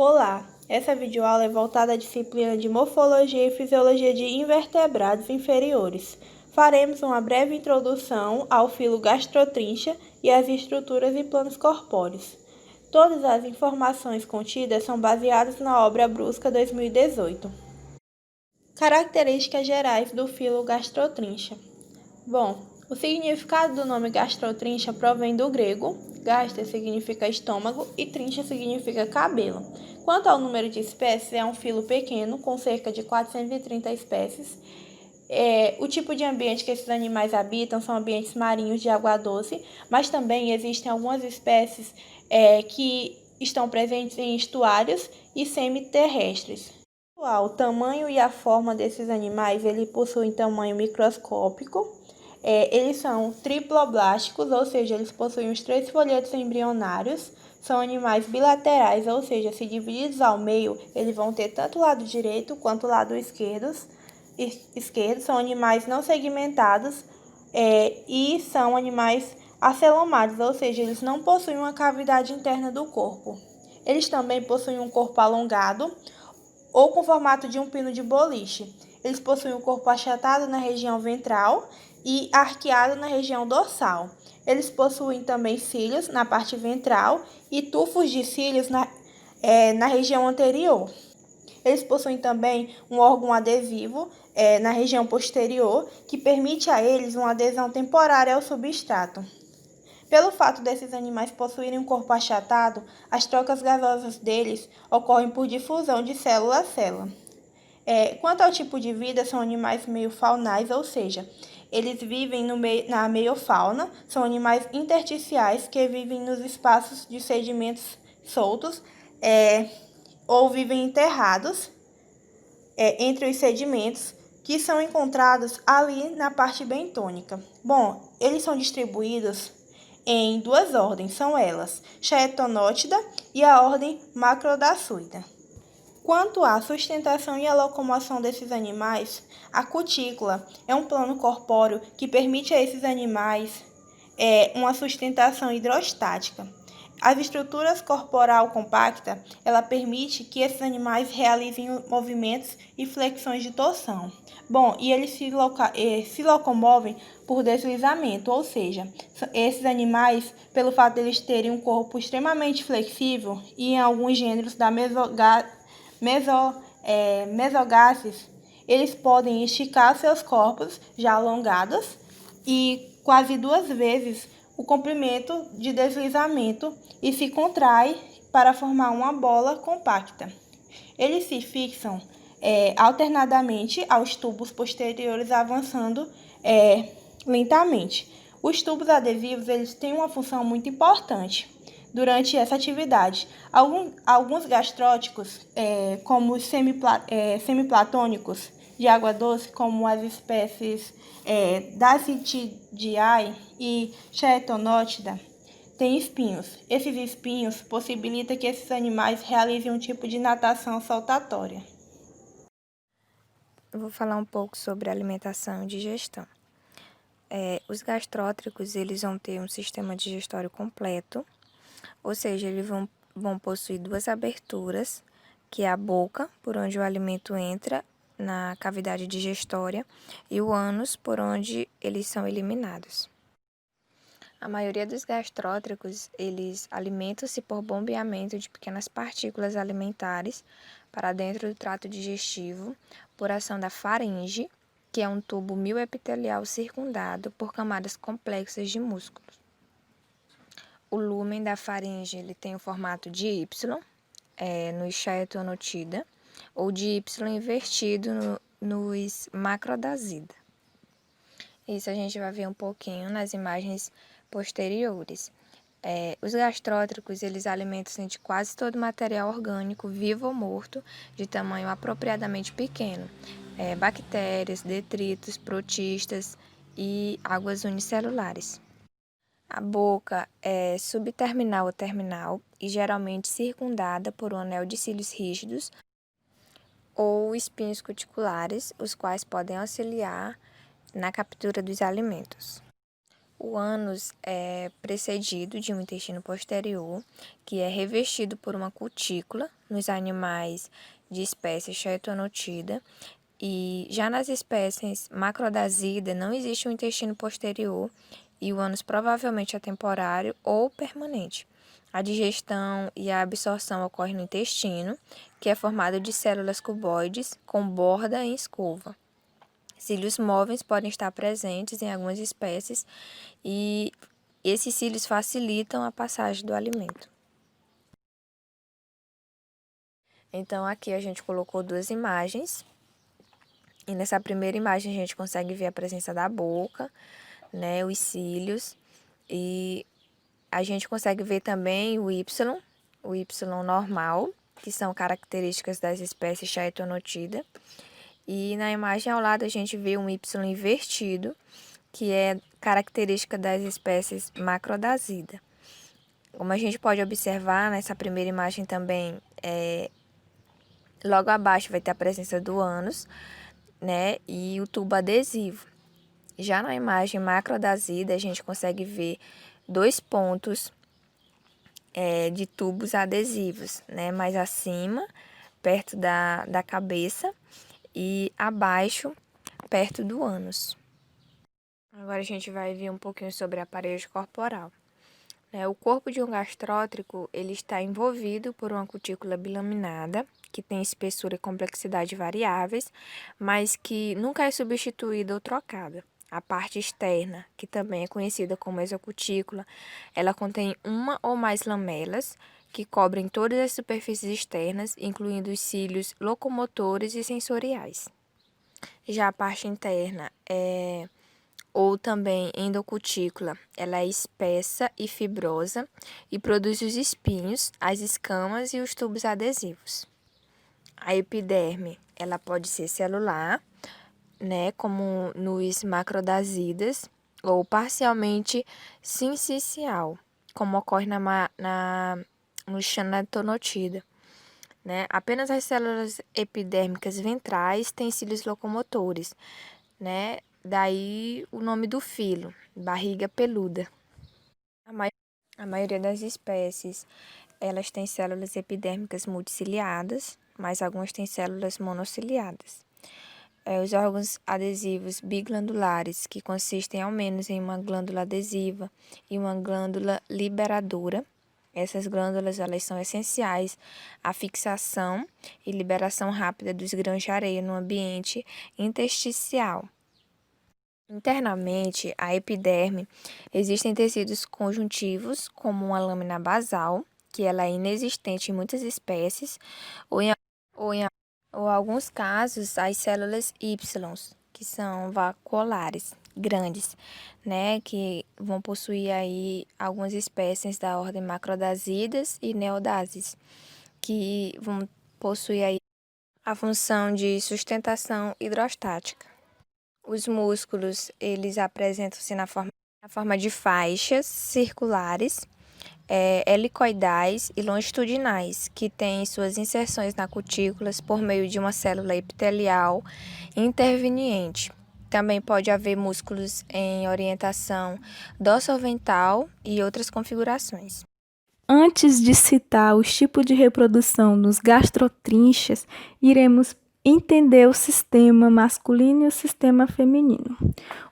Olá, essa videoaula é voltada à disciplina de Morfologia e Fisiologia de Invertebrados Inferiores. Faremos uma breve introdução ao filo gastrotrincha e às estruturas e planos corpóreos. Todas as informações contidas são baseadas na obra Brusca 2018. Características gerais do filo gastrotrincha. Bom, o significado do nome gastrotrincha provém do grego. Gastro significa estômago e trincha significa cabelo. Quanto ao número de espécies, é um filo pequeno, com cerca de 430 espécies. O tipo de ambiente que esses animais habitam são ambientes marinhos de água doce, mas também existem algumas espécies que estão presentes em estuários e semiterrestres. O tamanho e a forma desses animais, ele possuem tamanho microscópico. Eles são triploblásticos, ou seja, eles possuem os 3 folhetos embrionários. São animais bilaterais, ou seja, se divididos ao meio, eles vão ter tanto o lado direito quanto o lado esquerdo. São animais não segmentados e são animais acelomados, ou seja, eles não possuem uma cavidade interna do corpo. Eles também possuem um corpo alongado ou com formato de um pino de boliche. Eles possuem o corpo achatado na região ventral e arqueado na região dorsal. Eles possuem também cílios na parte ventral e tufos de cílios na região anterior. Eles possuem também um órgão adesivo na região posterior, que permite a eles uma adesão temporária ao substrato. Pelo fato desses animais possuírem um corpo achatado, as trocas gasosas deles ocorrem por difusão de célula a célula. Quanto ao tipo de vida, são animais meiofaunais, ou seja, eles vivem na meiofauna, são animais intersticiais que vivem nos espaços de sedimentos soltos ou vivem enterrados entre os sedimentos que são encontrados ali na parte bentônica. Bom, eles são distribuídos em 2 ordens, são elas, Chaetonótida e a ordem Macrodacuida. Quanto à sustentação e à locomoção desses animais, a cutícula é um plano corpóreo que permite a esses animais uma sustentação hidrostática. As estruturas corporal compacta, ela permite que esses animais realizem movimentos e flexões de torção. Bom, e eles se locomovem por deslizamento, ou seja, esses animais, pelo fato de eles terem um corpo extremamente flexível e em alguns gêneros da mesogástris, eles podem esticar seus corpos já alongados e quase 2 vezes o comprimento de deslizamento e se contrai para formar uma bola compacta. Eles se fixam alternadamente aos tubos posteriores, avançando lentamente. Os tubos adesivos eles têm uma função muito importante durante essa atividade. Alguns gastróticos, como os semiplatônicos de água doce, como as espécies Dasytidae e Chaetonótida, têm espinhos. Esses espinhos possibilitam que esses animais realizem um tipo de natação saltatória. Eu vou falar um pouco sobre alimentação e digestão. Os gastrótricos eles vão ter um sistema digestório completo, ou seja, eles vão possuir 2 aberturas, que é a boca, por onde o alimento entra na cavidade digestória, e o ânus, por onde eles são eliminados. A maioria dos gastrótricos, eles alimentam-se por bombeamento de pequenas partículas alimentares para dentro do trato digestivo, por ação da faringe, que é um tubo mioepitelial circundado por camadas complexas de músculos. O lúmen da faringe ele tem o formato de Y, no Chaetonotida, ou de Y invertido nos Macrodacida. Isso a gente vai ver um pouquinho nas imagens posteriores. Os gastrótricos, eles alimentam-se de quase todo material orgânico, vivo ou morto, de tamanho apropriadamente pequeno. Bactérias, detritos, protistas e águas unicelulares. A boca é subterminal ou terminal e geralmente circundada por um anel de cílios rígidos ou espinhos cuticulares, os quais podem auxiliar na captura dos alimentos. O ânus é precedido de um intestino posterior, que é revestido por uma cutícula nos animais de espécie chaetonotida, e já nas espécies macrodasida não existe um intestino posterior e o ânus provavelmente é temporário ou permanente. A digestão e a absorção ocorrem no intestino, que é formado de células cuboides com borda em escova. Cílios móveis podem estar presentes em algumas espécies e esses cílios facilitam a passagem do alimento. Então, aqui a gente colocou duas imagens. E nessa primeira imagem a gente consegue ver a presença da boca, né, os cílios. E a gente consegue ver também o Y normal, que são características das espécies chaetonotida. E na imagem ao lado a gente vê um Y invertido, que é característica das espécies macrodasida. Como a gente pode observar nessa primeira imagem também, logo abaixo vai ter a presença do ânus, né, e o tubo adesivo. Já na imagem macrodasida, a gente consegue ver dois pontos de tubos adesivos, né, mais acima, perto da cabeça, e abaixo, perto do ânus. Agora a gente vai ver um pouquinho sobre a parede corporal. O corpo de um gastrótrico ele está envolvido por uma cutícula bilaminada, que tem espessura e complexidade variáveis, mas que nunca é substituída ou trocada. A parte externa, que também é conhecida como exocutícula, ela contém uma ou mais lamelas que cobrem todas as superfícies externas, incluindo os cílios locomotores e sensoriais. Já a parte interna ou também endocutícula, ela é espessa e fibrosa e produz os espinhos, as escamas e os tubos adesivos. A epiderme, ela pode ser celular, né, como nos macrodasidas, ou parcialmente sincicial, como ocorre no xanatonotida. Né? Apenas as células epidérmicas ventrais têm cílios locomotores, né? Daí o nome do filo, barriga peluda. A maioria das espécies, elas têm células epidérmicas multiciliadas, mas algumas têm células monociliadas. Os órgãos adesivos biglandulares, que consistem ao menos em uma glândula adesiva e uma glândula liberadora. Essas glândulas elas são essenciais à fixação e liberação rápida dos grãos de areia no ambiente intersticial. Internamente, a epiderme, existem tecidos conjuntivos, como uma lâmina basal, que ela é inexistente em muitas espécies, ou alguns casos, as células Y, que são vacuolares, grandes, né, que vão possuir aí algumas espécies da ordem macrodasidas e neodases, que vão possuir aí a função de sustentação hidrostática. Os músculos, eles apresentam-se na forma de faixas circulares, helicoidais e longitudinais, que têm suas inserções na cutículas por meio de uma célula epitelial interveniente. Também pode haver músculos em orientação dorsovental e outras configurações. Antes de citar os tipos de reprodução nos gastrotrinchas, iremos entender o sistema masculino e o sistema feminino.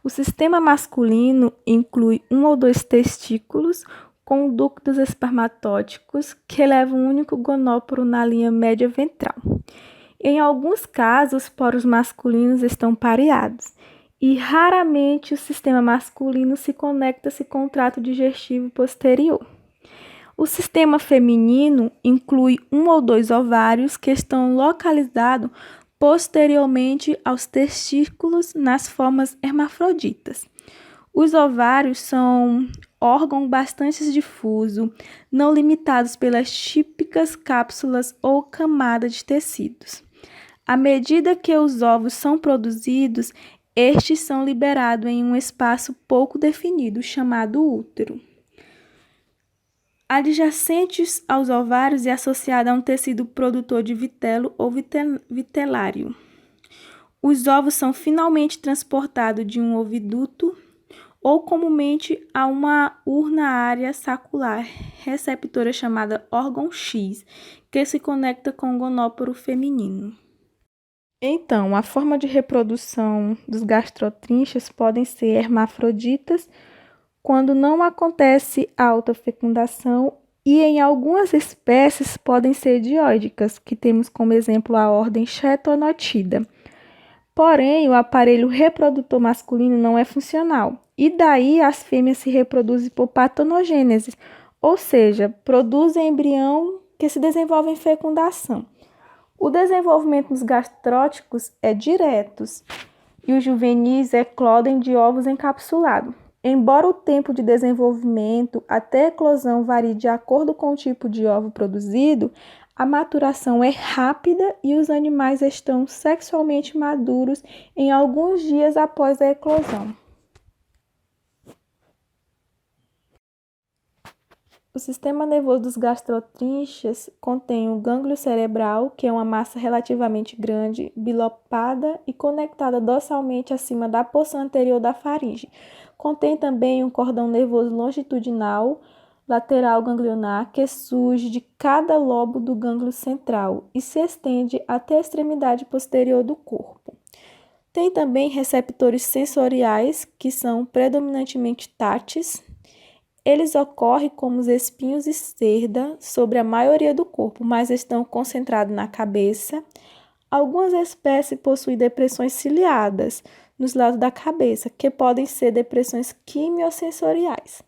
O sistema masculino inclui um ou dois testículos com ductos espermatóticos que levam um único gonóporo na linha média ventral. Em alguns casos, os poros masculinos estão pareados e raramente o sistema masculino se conecta-se com o trato digestivo posterior. O sistema feminino inclui um ou dois ovários que estão localizados posteriormente aos testículos nas formas hermafroditas. Os ovários são órgãos bastante difusos, não limitados pelas típicas cápsulas ou camada de tecidos. À medida que os ovos são produzidos, estes são liberados em um espaço pouco definido, chamado útero. Adjacentes aos ovários e associado a um tecido produtor de vitelo ou vitelário. Os ovos são finalmente transportados de um oviduto ou comumente a uma urna-área sacular receptora chamada órgão X, que se conecta com o gonóporo feminino. Então, a forma de reprodução dos gastrotrinchas podem ser hermafroditas, quando não acontece a autofecundação, e em algumas espécies podem ser dioicas, que temos como exemplo a ordem Chaetonotida. Porém, o aparelho reprodutor masculino não é funcional, e daí as fêmeas se reproduzem por partenogênese, ou seja, produzem embrião que se desenvolve em fecundação. O desenvolvimento dos gastróticos é direto e os juvenis eclodem de ovos encapsulados. Embora o tempo de desenvolvimento até a eclosão varie de acordo com o tipo de ovo produzido, a maturação é rápida e os animais estão sexualmente maduros em alguns dias após a eclosão. O sistema nervoso dos gastrotrinchas contém o gânglio cerebral, que é uma massa relativamente grande, bilopada e conectada dorsalmente acima da porção anterior da faringe. Contém também um cordão nervoso longitudinal, lateral ganglionar, que surge de cada lobo do gânglio central e se estende até a extremidade posterior do corpo. Tem também receptores sensoriais, que são predominantemente táteis. Eles ocorrem como os espinhos esquerda sobre a maioria do corpo, mas estão concentrados na cabeça. Algumas espécies possuem depressões ciliadas nos lados da cabeça, que podem ser depressões quimiosensoriais.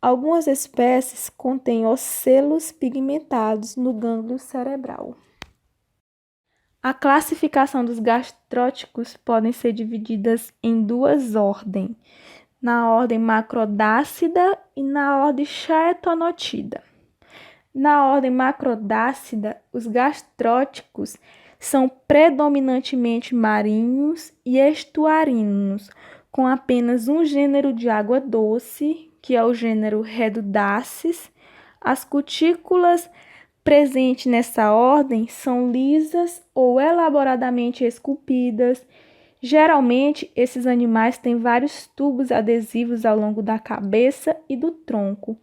Algumas espécies contêm ocelos pigmentados no gânglio cerebral. A classificação dos gastróticos podem ser divididas em duas ordens, na ordem macrodácida e na ordem chaetonotida. Na ordem macrodácida, os gastróticos são predominantemente marinhos e estuarinos, com apenas um gênero de água doce, que é o gênero Redudaces. As cutículas presentes nessa ordem são lisas ou elaboradamente esculpidas. Geralmente, esses animais têm vários tubos adesivos ao longo da cabeça e do tronco.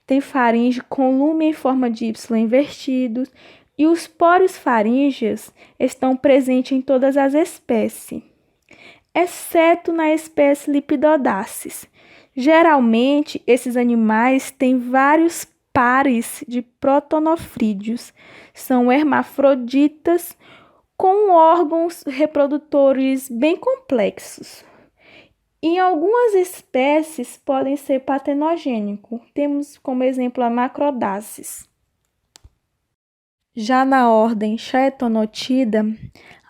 Tem faringe com lume em forma de Y invertidos e os póreos faríngeos estão presentes em todas as espécies, exceto na espécie Lipidodaces. Geralmente, esses animais têm vários pares de protonofrídeos, são hermafroditas, com órgãos reprodutores bem complexos. Em algumas espécies podem ser partenogênicos. Temos como exemplo a Macrodaces. Já na ordem Chaetonotida,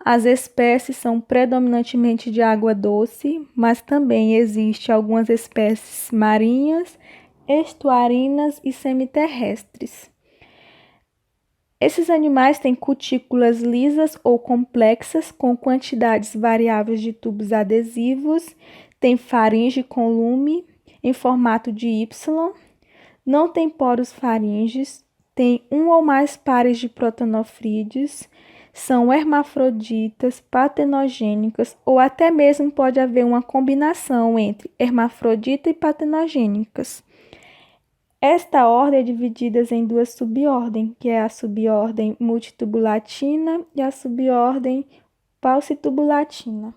as espécies são predominantemente de água doce, mas também existem algumas espécies marinhas, estuarinas e semiterrestres. Esses animais têm cutículas lisas ou complexas, com quantidades variáveis de tubos adesivos, têm faringe com lume em formato de Y, não tem poros faríngeos, tem um ou mais pares de protonofrídeos, são hermafroditas, partenogênicas ou até mesmo pode haver uma combinação entre hermafrodita e partenogênicas. Esta ordem é dividida em duas subordens, que é a subordem multitubulatina e a subordem paucitubulatina.